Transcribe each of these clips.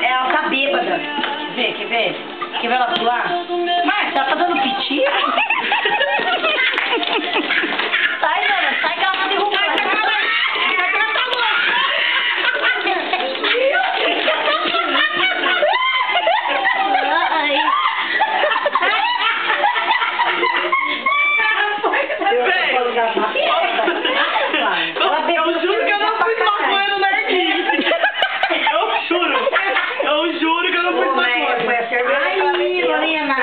ela tá bêbada. Quer ver? Quer ver? Quer ver ela pular? Márcia, ela tá dando piti? Sai, dona, sai que ela vai derrubar. Sai que ela tá louca. Eu juro que eu não fui maconha no narguilho. Eu juro que eu não fui maconha. Foi a cerveja. Ai, Lorena.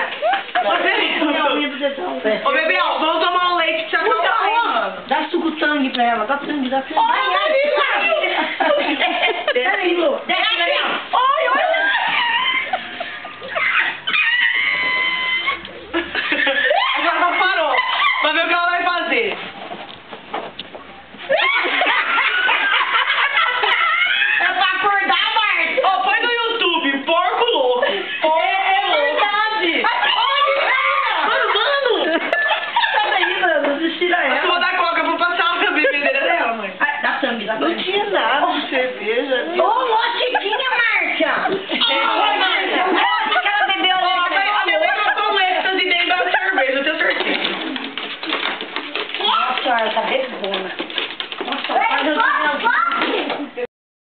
Ô, Bebel, vamos tomar um leite que você tá morrendo. Dá suco tangue pra ela. Dá tangue, dá tangue. Ai, Desce, Gabriel.